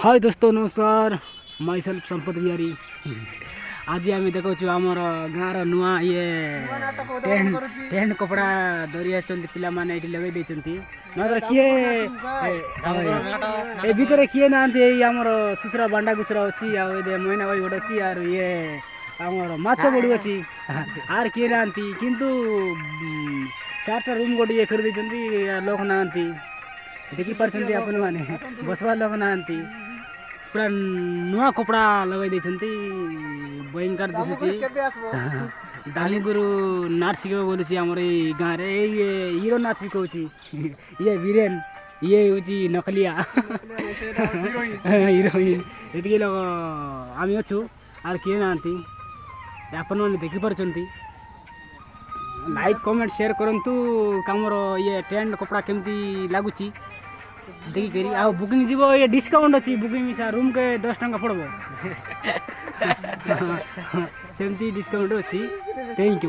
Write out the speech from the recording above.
हाय दोस्तों नमस्कार my self Sampat Bihari आज आम देखा आमर गाँव नुआ ये टेंट कपड़ा धरी आसला मैंने ये लगे किए भितर किए ना आमर सुसरा बांडा गुसरा अच्छी मैना भाई गोटे अच्छी यार ये आमर माछ बड़ी अच्छी आर किए ना किंतु 4टा रूम गोटे ये कर लोक ना देखी पार्टी आपण मैंने बसवा लोक ना पूरा नुआ कपड़ा लगे भयंकर दिशुची दालीपुर नाच शिख बोलूँ आमर ये गाँव में ये हीरो नाच भी कहूँ ये वीरेन ये हूँ नकलिया हिरोइन ये लोग आम अच्छु आर किए ना आपण मैंने देखिपार लाइक कमेंट शेयर करंतु कमर ये टेंट कपड़ा केमती लगुच देखिक आ बुकिंग जीव ये डिस्काउंट अच्छी बुकिंग रूम के 10 टंका पड़ब सेमती डिस्काउंट अच्छी थैंक यू।